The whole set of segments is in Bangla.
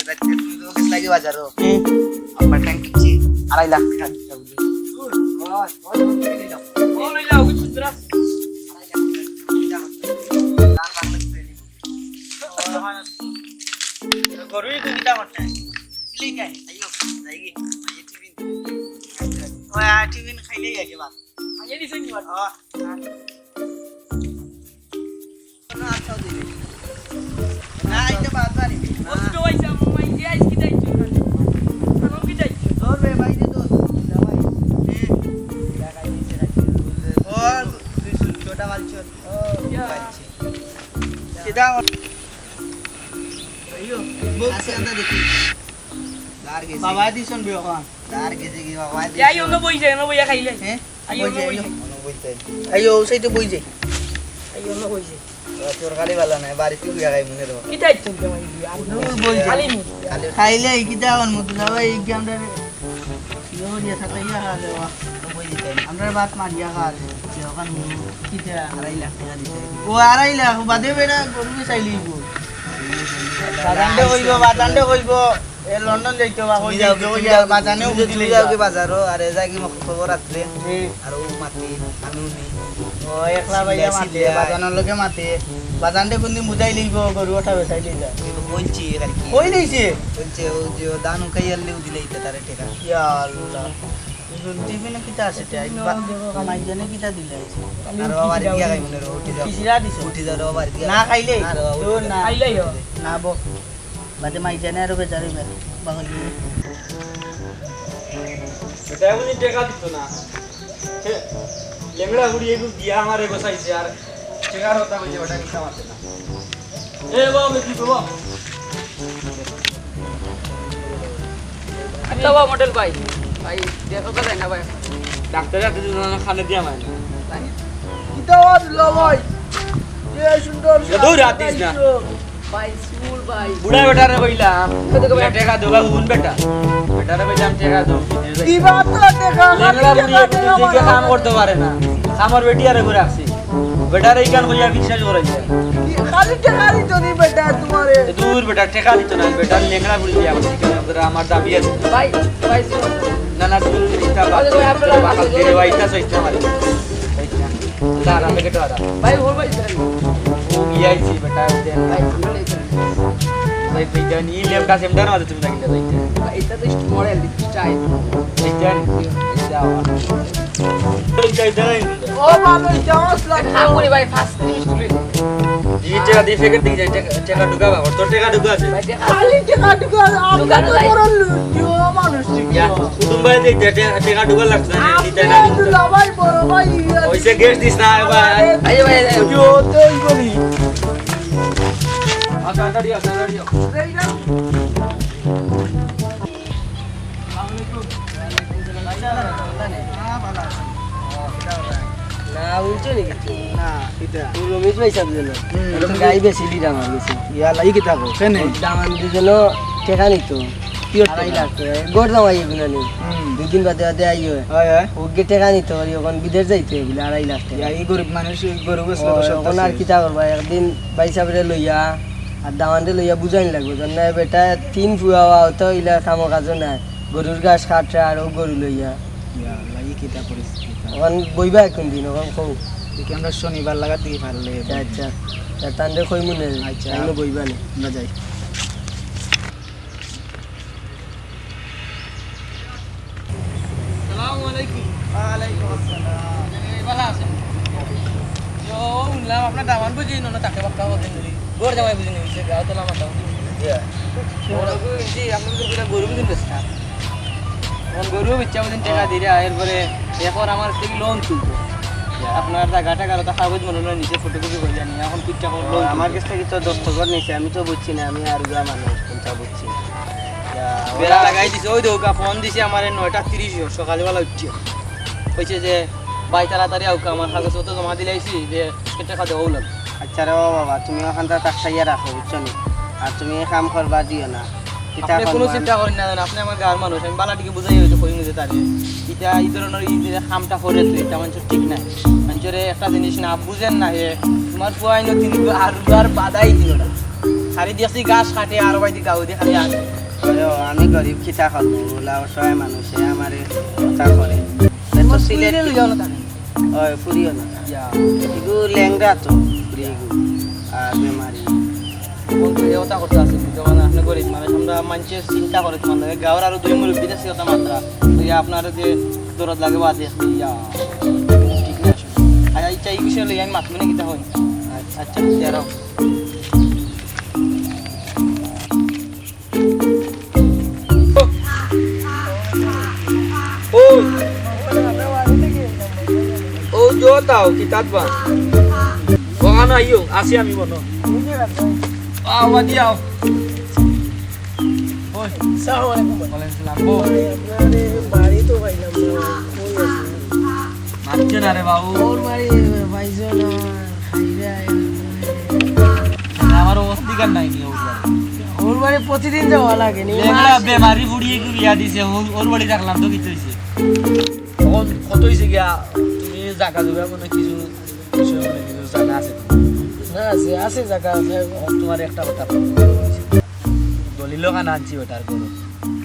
তুমি তো কিছু লাগি বাজারও আমার ট্যাঙ্ক কিছি 2.5 লাখ টাকা দিতে হবে গরুই তো কিটা করতে ঠিক আছে আইও যাইগি আইয়ে টিফিন ওই টিফিন খাইলেই আগে বাস আইয়ে দিছেন কি বাস না আচ্ছা দিলে না এটা বাদ বাড়ি ওস্টো আইসা মাই যে আইস কি যাইছো আমি কি যাইছো তোর বে ভাই যে তো ভাই টাকা দিছে রাখি ও তুই ছোটা বালছো ও বালছি কিটা আইও আসে আন্দা দেখি দার গেছে বাবা দিছন বে ওখান দার গেছে কি বাবা এই আইও না বই যায় না বইয়া খাইলে হ্যাঁ আইও না বই বইতে আইও সেইতে বই যাই আইও না বই যায় তোর গাড়ি ভালো নাই বাড়িতে গিয়া খাই মনে রো কিটা ইচ্ছা তোমার খালি নি খাইলে কিটা অন মত যাবে এই গেমটা ইও দিয়া থাকে ইয়া খালে বই দিতে আমরা বাত মারিয়া খালে ওখান কিটা 2.5 লাখ টাকা দিতে ও 2.5 লাখ বাদে বেনা গরু চাইলিব বাদান্ডে কইব এ লন্ডন যাইতো বা কই যাও বাদানেও বুঝিলে যাও কি বাজারও আর এ জায়গা মোক খবর রাখলে আর ও মাতি আমি নি ও একলা ভাইয়া মাতে বাদানের লগে মাতে বাদান্ডে কোনদিন বুঝাই লইব গরু ওঠা বেচাই লই যা কিন্তু বলছি আর কি কই লইছে বলছে ও যে দানু খাইয়ালে দিলে ইতে তারে টাকা ইয়া আল্লাহ টিফিনে কিটা আছে তাই মাই জানে কিটা দিলে আর বাবার গিয়া খাই মনে রো উঠি যাও কিসিরা দিছে উঠি যাও বাবার গিয়া না খাইলে আর তো না খাইলেই হো না বো বাদে মাই জানে আর বেচারি বে বাগলি এটা এমনি টাকা দিত না লেংড়া গুড়ি এগুলো দিয়া আমারে বসাইছে আর টাকার হতা বলছে ওটা কিনা মারতে না এ বাবা কি বাবা আচ্ছা বাবা মডেল ভাই ভাই দেখো তো না ভাই ডাক্তার এত দিন খানে দিয়া মানে কিটা দিল ভাই যে সুন্দর দৌড় আতিস না ভাই স্কুল ভাই বুড়া বেটারে কইলাম টাকা দেবা গুন বেটা বেটারে কইলাম টাকা দাও দিবা তো দেখা লেংড়া গুড়ি দিকে কাম করতে পারে না আমার বেটিয়ারে করে আসছি বেটারে ইকান কইয়া বিশ্বাস করাইছে খালি টাকা দিত নি বেটা তোমারে দূর বেটা টাকা দিত না বেটার লেংড়া গুড়ি দিয়া আমার দাবি আছে ভাই ভাই না না দূর দিতা বাবা কে ওইটা সইতে মারি না রামে কেটে আদা ভাই ওর ভাই ও গিয়াইছি বেটা দেন ভাই ভাই ভাই নি লেমটা সেমটা না তুমি না কিটা যাইতে এটা তো মডেল স্টাইল এইটান যাও এই যাই ও ভালো চান্স লাগে কাম করি ভাই ফার্স্ট স্কুলে এই টাকা দিয়ে ফেকে দিই যাই টাকা ঢুকা বাবা তোর টাকা ঢুকা আছে ভাই খালি টাকা ঢুকা আমরা তো বড় লুটিও মানুষ ইয়া কুটুম ভাই দেই টাকা ঢুকা লাগছে না দিতে না ভাই বড় ভাই ওইসে গেট দিস না ভাই ভাই ভাই ইও তো ইগনি আচ্ছা দাঁড়িয়ে না উঠছে নাকি না এটা রমেশ ভাই সাহেব যেন এরকম গাই বেশি দিলাম আমার গেছে ইয়া লাই কি থাকো কেনে দামান দিছিল টেকা নিত আড়াই লাখ গোট দাম আই এগুলো নি দুদিন বাদে বাদে আইও হয় হয় ওকে টেকা নিত এখন বিদেশ যাইতে এগুলো 2.5 লাখ টাকা এই গরিব মানুষ গরু বেচলে তো সব এখন আর কি তা করবা একদিন ভাই সাহেবরে লইয়া আর দামানতে লইয়া বুঝাইন লাগবো জানা বেটা 3 ফুয়া তো ইলা কাম কাজ না গরুর ঘাস কাটরা আর গরু লইয়া ইয়া লাই কি তা পরিস্থিতি এখন বইবা কোন দিন এখন কও কি আমরা শনিবার লাগা দিয়ে পারলে আচ্ছা তান্ডে কই মনে আচ্ছা। আইনো বইবা না আমরা যাই আসসালামু আলাইকুম ওয়ালাইকুম আসসালাম ভালো আছেন yo উনলাম আপনার দামান বুঝি না তাকে বাক্কা বলেন গোর জামাই বুঝি নিছে গাও তো লামা দাও ইয়া ওরা জি আপনি তো পুরো গরু বুঝিন না কোন গরু বিচ্চা বুঝিন টাকা দিরা এরপরে এখন আমার থেকে লোন তুলবো আপনার টাকা টাকা তো কাগজ মনে হলো নিচে ফটোকপি করে জানি এখন পিকটা করলো আমার কাছ থেকে তো দস্তখত নিছে আমি তো বুঝছি না আমি আর গা মানুষ কোনটা বুঝছি বেলা লাগাই দিছে ওই দৌকা ফোন দিছে আমার 9:30 সকালবেলা উঠছে কইছে যে ভাই তাড়াতাড়ি আউকা আমার কাগজ তো জমা দিলাইছি যে টাকা দেওয়া লাগবে আচ্ছা রে বাবা তুমি ওখানটা তাক খাইয়া রাখো বুঝছো নি আর তুমি কাম করবা দিও না আপনি কোনো চিন্তা করেন না আপনি আমার গাঁর মানুষ আমি বালাটিকে বুঝাই হইতে কই নিতে তারে এটা এই ধরনের এই যে কামটা করে তো এটা মানুষ ঠিক নাই মানুষের একটা জিনিস না বুঝেন না হে তোমার পুয়াইনো তিনি আর বাধাই দিল না খালি দিয়েছি গাছ কাটে আর বাইদি গাও দিয়ে খালি আসে আমি গরিব খিতা খাবো ওলা অসহায় মানুষে আমার কথা করে তো সিলেট হয় ফুরিও না এগু ল্যাংরা তো ফুরিগু আর বেমারি কথা করতে আছে যখন আপনি গরিব মানুষ আমরা মানুষের চিন্তা করে তোমার লাগে গাঁর আরো 2 মুরব্বী আছে ওটা মাত্রা আপনার যে দরদ লাগে বা দেখি ঠিক না আসলে আচ্ছা এই বিষয়ে লই আমি মাত মানে কিতা হয় আচ্ছা তেরো ও জোতাও কিতাব বা ওখানে আইও আসি আমি বনো আওয়া দিও ওই আসসালামু আলাইকুম ভাই। ওয়ালাইকুম ভাই, আপনার বাড়ি তো পাইলাম না। কই আছে? মানছে না রে বাবু ওর বাড়ি পাইছো না, খাইরা আমার অস্তিকার নাই নি ওর বাড়ি প্রতিদিন যাওয়া লাগে নি। এগুলা বেমারি ফুড়িয়ে গুড়িয়া দিছে ওর বাড়ি রাখলাম তো কিছু হইছে তখন কত হইছে গিয়া তুমি জায়গা জুগা মানে কিছু বিষয় মানে কিছু জানা আছে না আছে আছে জায়গা আছে। তোমার একটা কথা দলিল খান আনছি ওটার করো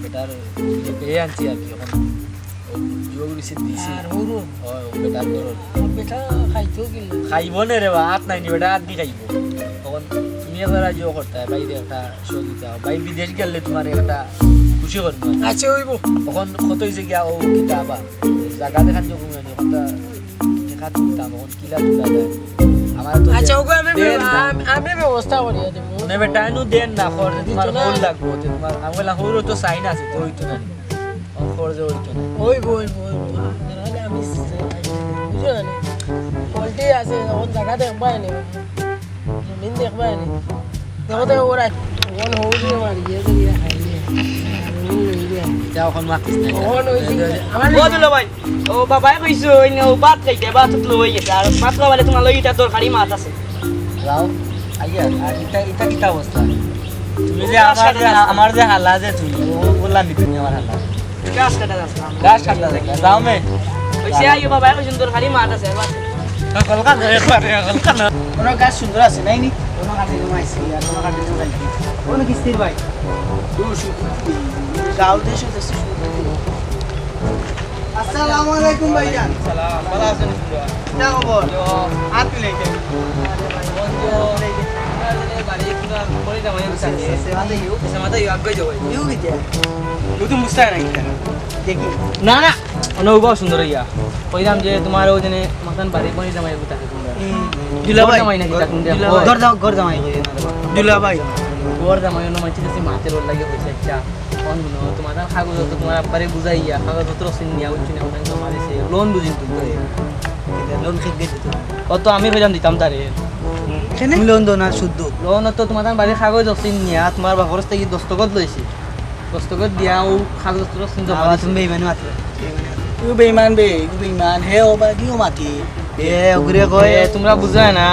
বেটার পেয়ে আনছি আর কি এখন যোগ রিসিট দিছি আর ওর বেটার করো বেটা খাইতো কি না? খাইব না রে বা হাত নাই নি বেটা হাত দি খাইব তখন তুমি একবার রাজ্য করতে বাইরে একটা শো দিতে হবে বাই বিদেশ গেলে তোমার একটা খুশি করবো আচ্ছা হইব। তখন কত হয়েছে গিয়া ও কিতা আবা জায়গা দেখান যোগ মানে ওটা দেখা তুলতাম এখন কিলা তুলা যায় আমার তো আচ্ছা ওকে আমি দেন না। আমি ব্যবস্থা করি দেব। মানে বেটা নু দেন না খরচ তোমার ফুল লাগবো তো তোমার আমি বললাম হুরো তো সাইন আছে তো হইতো না খরচ হইতো না হইব হইব হইব। নাহলে আমি বুঝো না পোল্ট্রি আছে ওর জায়গা দেখবাই নি জমিন দেখবাই নি দেখতে ওরা ওন হউরে মারি ইয়ে করিয়া খাইলে এটা এখন মাতিস না ওন হইছে আমার ও দিল ভাই ও বাবাই কইছো ওই ও বাত খাইতে বাত তো লই গেছে আর মাত্র বলে তোমার লই এটা দরকারি মাছ আছে যাও আইয়া আর এটা কিতা অবস্থা তুমি যে আমার যে হালা যে তুমি ও বললাম নি তুমি আমার হালা গাছ কাটা যাচ্ছে গাছ কাটলা দেখা যাও মে কইছে আইও বাবাই কইছো দরকারি মাছ আছে বাত কলকাতা কলকাতা কোনো গাছ সুন্দর আছে নাই নি কোনো কাটে জমাইছি আর কোনো কাটে জমাইছি কোনো কিস্তির ভাই গাঁও দেশে দেশে আসসালামু আলাইকুম ভাইজান সালাম ভালো আছেন কি খবর হাত মিলাইতে ইউ গিতে নতুন মুস্তাই নাই দেখি না না অনুভব সুন্দর ইয়া কইলাম যে তোমার ওই দিনে মাথান বাড়ি বনি জামাই বুতাকে তোমরা দুলাভাই জামাই নাকি তা তোমরা ঘর জামাই দুলাভাই গোর জামাই অন্য মানছি দেশে মাছের ওর লাগে হইছে আচ্ছা কোন গুলো তোমার কাগজ তো তোমার আব্বারে বুঝাইয়া কাগজপত্র সিন নিয়া উঠছি না ওখানে জমা দিছে লোন বুঝিন তুলতে লোন খেয়ে দিত কত আমি হইলাম দিতাম তারে কেন লোন দো না শুদ্ধ লোন তো তোমার বাড়ির কাগজ সিন নিয়া তোমার বাপর থেকে দস্তখত লইছি দস্তখত দিয়া ও কাগজপত্র সিন জমা বাবা দিছে তুমি বেইমান মাত্র তুই বেইমান বেইমান হে ও বা দিও মাটি এ ওগুরে কয় তোমরা বুঝায় না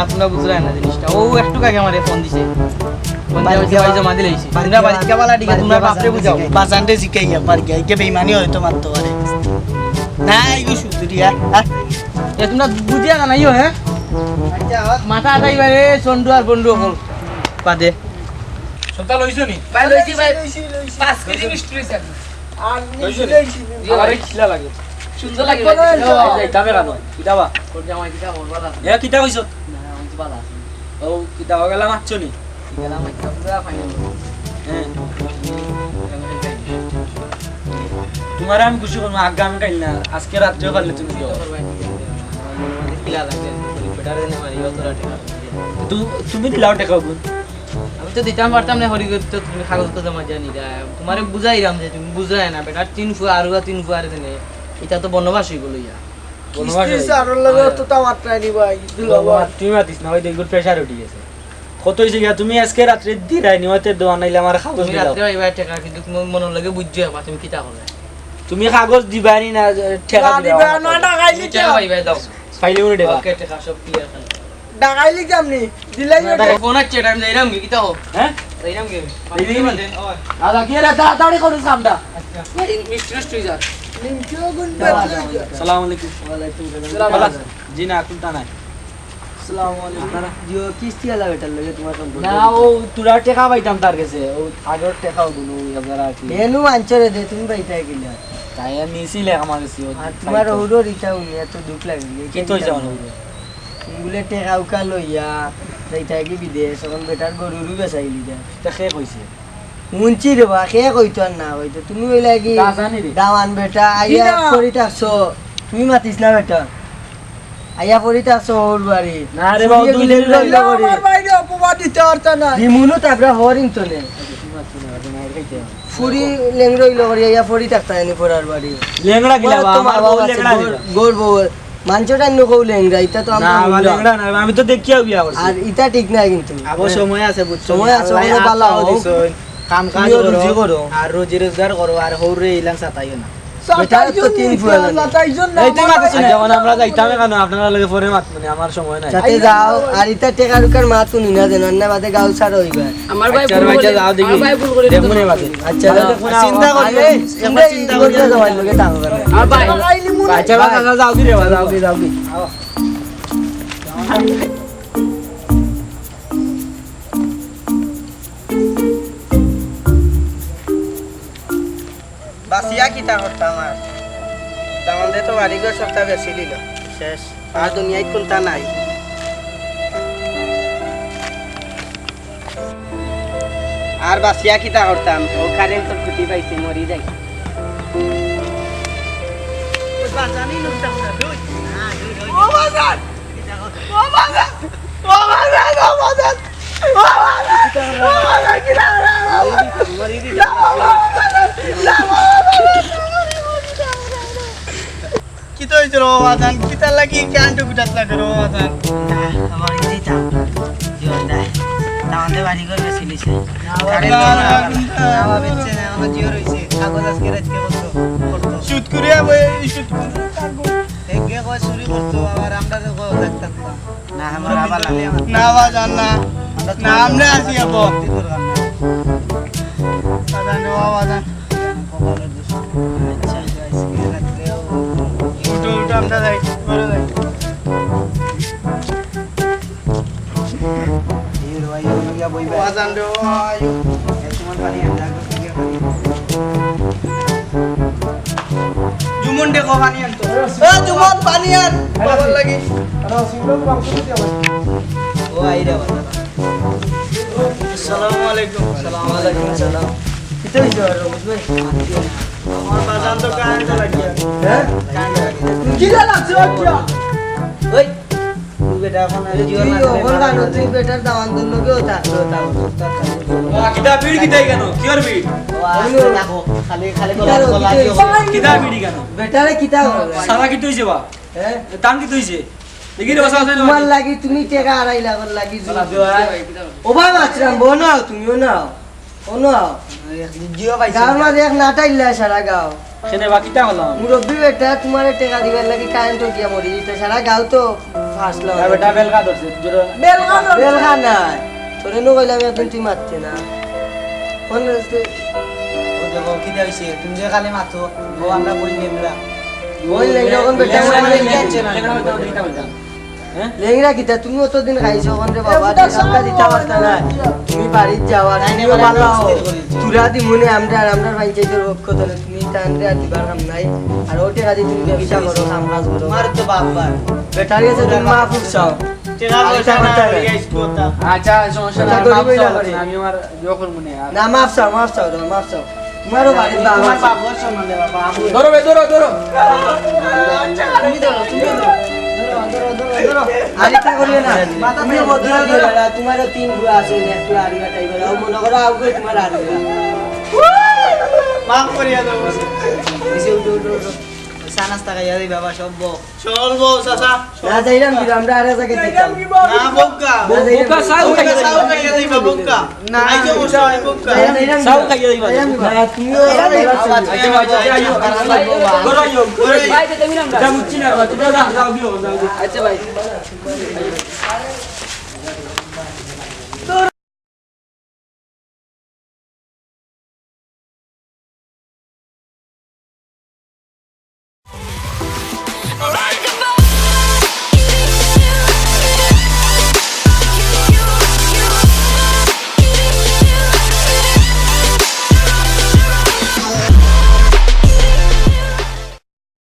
জিনিসটা ও একটু আগে আমারে ফোন দিছে ফোন দিয়া হইছে ভাই জমা দিলেইছি তোমরা বাড়ি থেকে বালা দিকে তোমরা বাপরে বুঝাও বাজানতে জিকাইয়া পার গিয়া কে বেইমানি হয়তো মারতে পারে না ইগো শুদ্ধ দিয়া এ তোমরা বুঝিয়া না নাইও হ্যাঁ আচ্ছা মাথা আটাইবারে চন্ডু আর বন্ডু হল পাদে সন্তান লইছো নি ভাই লইছি ভাই 5 কেজি মিষ্টি লইছি আর লইছো নি লইছি আমার এই খিলা লাগে সুন্দর লাগে যাইতামে কানো কিতাবা কোন জামাই কিটা মোর বালা এ কিতা কইছো না আমি বালা ও কিতাবা গেলা মারছো নি গেলাম একটা পুরা ফাইনাল হ্যাঁ তোমার আমি খুশি করবো আগে আমি খাইল না আজকে রাত্রেও খাইলে তুমি দিও কিলা লাগে বেটারে নে মারি অতরা টাকা তুমি দিলাও টাকা গুণ আমি তো দিতাম পারতাম না হরি তো তুমি কাগজ তো জমা জানি দা তোমারে বুঝাইরাম যে তুমি বুঝায় না বেটা 3 ফুয়া আর 3 ফুয়া রে দেনে এটা তো বনবাস হই গলো ইয়া কিস্তি সারর লাগে তো তা মাত্রাই নি ভাই দুলাভাই তুমি মাতিস না ওই দেখুন প্রেশার উঠে গেছে কত হয়েছে গিয়া তুমি আজকে রাত্রে দিরাই নি হতে দোয়া নাইলে আমার কাগজ তুমি দিলাও রাতে আইবা টাকা কিন্তু তোমার মন লাগে বুঝছো বা তুমি কিটা করবে তুমি কাগজ দিবানি না ঠেকা না দিবা দিবা না ডাকাইলি কি টাকা পাইবা দাও ফাইলে উনি দেবা ওকে টাকা সব ক্লিয়ার খালি ডাকাইলি কেমনি দিলাই ফোন আছে টাইম যাইরাম কি কিটা হো হ্যাঁ যাইরাম কি দিবি নি? ওই দাদা কি রে তাড়াতাড়ি করুন কামটা মিস্টার স্ট্রিজার নিমকিও গুণ পেটলে আসসালামু আলাইকুম ওয়ালাইকুম ভালো আছেন? জি না কোনটা নাই আসসালামু আলাইকুম জিও কিস্তি আলা বেটার লাগে তোমার সম্পর্ক না ও তুরা টাকা পাইতাম তার কাছে ও আগের টাকাও গুলো আপনারা আর কি এনু আনছরে দে তুমি বাইতা গিলা তাই নিছিলে আমার কাছে আর তোমার ওরো রিটা উনি এত দুঃখ লাগে কি তো যাও না ইগুলে টেকা উকা লইয়া যাইতা কি বিদেশ এখন বেটার গরুরু বেচাইলি যা তা কে কইছে মুঞ্চি রে বা কে কইতো আর না কইতো তুমি ওই লাগি তা জানি রে দাওয়ান বেটা আইয়া পড়ি থাকছো তুমি মাতিস না বেটা আইয়া পড়ি থাকছো ওর বাড়ি না রে বাবু দুই দিন লইলো করি আমার বাইরে অপবাদ দিতে পারতা না দিমুনু তারপরে হরিং তো নে ফুরি লেংরইলো করি আইয়া পড়ি থাকতা এনে পড়ার বাড়ি লেংড়া গিলা বা তোমার আমার বাবা বউ লেংড়া দিলা গর্ব মাঞ্চটা নো কও লেংরা এটা তো না আমরা বা লেংড়া না আমি তো দেখিয়া বিয়া করছি আর এটা ঠিক না কিন্তু আবো সময় আছে বুঝছো সময় আছে, কোনো বালা হোক। কাম কাজ তুমিও রুজি করো। আর রুজি রোজগার করো আর হৌরে ইলান সাতাইও না বেটার তো তিন ফুয়া লাগে। এই তুই মাতিস না যখন আমরা যাইতাম কেন আপনারা লগে পরে মাত মানে আমার সময় নাই সাথে যাও আর এটা টেকা রুকার মা তুনি না দেন না বাদে গাও ছাড় হইবা আমার ভাই আচ্ছা ভাই যাও দেখি আমার ভাই ভুল করে দেখুন এই বাদে আচ্ছা চিন্তা করি চিন্তা চিন্তা করি যাওয়ার লগে তাও করে আর ভাই আচ্ছা বাবা যাও কি রে যাও কি বাসিয়া কি তা করতাম আর তামান্ডে তো বাড়িঘর সবটা বেশি দিল শেষ আর দুনিয়ায় কোনটা নাই আর বাসিয়া কি তা করতাম ও কারেন্ট তো খুঁটি পাইছে মরি যাই কি তো হইছে রে বাজান কিতা লাগি কান্টু গুটাত লাগে রে বাজান আমার দিতা জোরদার তামান্ডে বাড়িঘর বেশি লিছে নাওয়া বেচছে না আমার জিও রইছে কাগজ আজকে রাতকে করতো শুট করিয়া বই শুট একে কয় চুরি করতো আবার আমরা তো কয় দেখতাম না আমার আবার লাগে না বাজান না না আমরা আসি আবো বাজান রে বাজান উঠো উঠো আমরা যাই বড় যাই বাজান রে আয়ো জুমন দেখো পানি আনতো জুমন পানি আন বাবার লাগি ও আইরা বাবা আসসালামু আলাইকুম আসসালামু আলাইকুম সালাম কিতে হইছো রমেশ ভাই আমার বাজান তো কারেন্ট লাগিয়া হ্যাঁ কি লাগছে আচ্ছা ওই তুই বেটা এখন আর জিও না ওখান গানো তুই বেটার দাওয়ান দল লগেও থাকলো তাও কিতা বিড়ি কিতাই কেন কি আর বিড়ি খালি খালি গলা কিতা বিড়ি কেন বেটারে কিতা সারা কি তুইছে বা হ্যাঁ টান কি তুইছে দেখি রে বসা আছে তোমার লাগি তুমি টাকা আড়াই লাখ লাগি ও ভাই মাছরাম বো নাও তুমিও নাও ও নাও জিও পাইছে গাঁর মাঝে এক নাটাইলা সারা গাঁও সেনে বা কিতা হলাম মুরব্বী বেটা তোমার টাকা দিবার লাগি কারেন্ট গিয়া মরি দিতে সারা গাঁও তো ফাঁসলো বেটা বেলকা ধরছে জোরে বেলখা নাই তোরে নো কইলাম এখন তুই মারতে না কোন ও দেখো কি হইছে তুমি যে খালি মাথো ও আমরা কই নেমরা ওই লেংরা কোন বেটা মানে হ্যাঁ লেংরা কিতা তুমি অতদিন খাইছো কোন রে বাবা টাকা দিতে পারতা না তুমি বাড়ির যাওয়া তুমিও ভালো হও তুরা দি মনে আমরা আর আমরা পঞ্চায়েতের পক্ষ থেকে তুমি টানতে আর দিবার কাম নাই আর ও টাকা দিয়ে তুমি ব্যবসা করো কাম কাজ করো মার তো বাবা বেটার কাছে তুমি মা ফুকছাও টেকা পয়সা না গাইস কোতা আচ্ছা সমস্যা নাই আচ্ছা, গরিব হইলা মাপ করি। চাও, আমি আমার যখন মনে আর না মাফ চাও তোমার মাফ চাও তোমারও বাড়ির বাবা তোমার আছে। বাবার সম্মান দে বাবা আমু ধরো বে ধরো তুমি ধরো ধরো আরেকটা করিও না তুমিও বদলা দিও না তোমারও তিন বুয়া আছে একটু আরিয়া টাইপের ও মনে করো আউ কই তোমার আরিয়া মাফ করিয়া দাও এসে উঠো সানাস্তা গাইয়া দিই বাবা সব চল বউ চাচা না যাইরাম কি আমরা আরে জায়গায় দেখতাম না বক্কা বোকা সাউ বক্কা সাউ গাইয়া দিই বক্কা না আইজো বসা হয় বক্কা সাউ খাইয়া দিবা না তুমিও আচ্ছা আচ্ছা আইও ধরো আইও ভাই তুমি নাম যা মুচ্ছি না তুই যা যাও দিও যাও আচ্ছা ভাই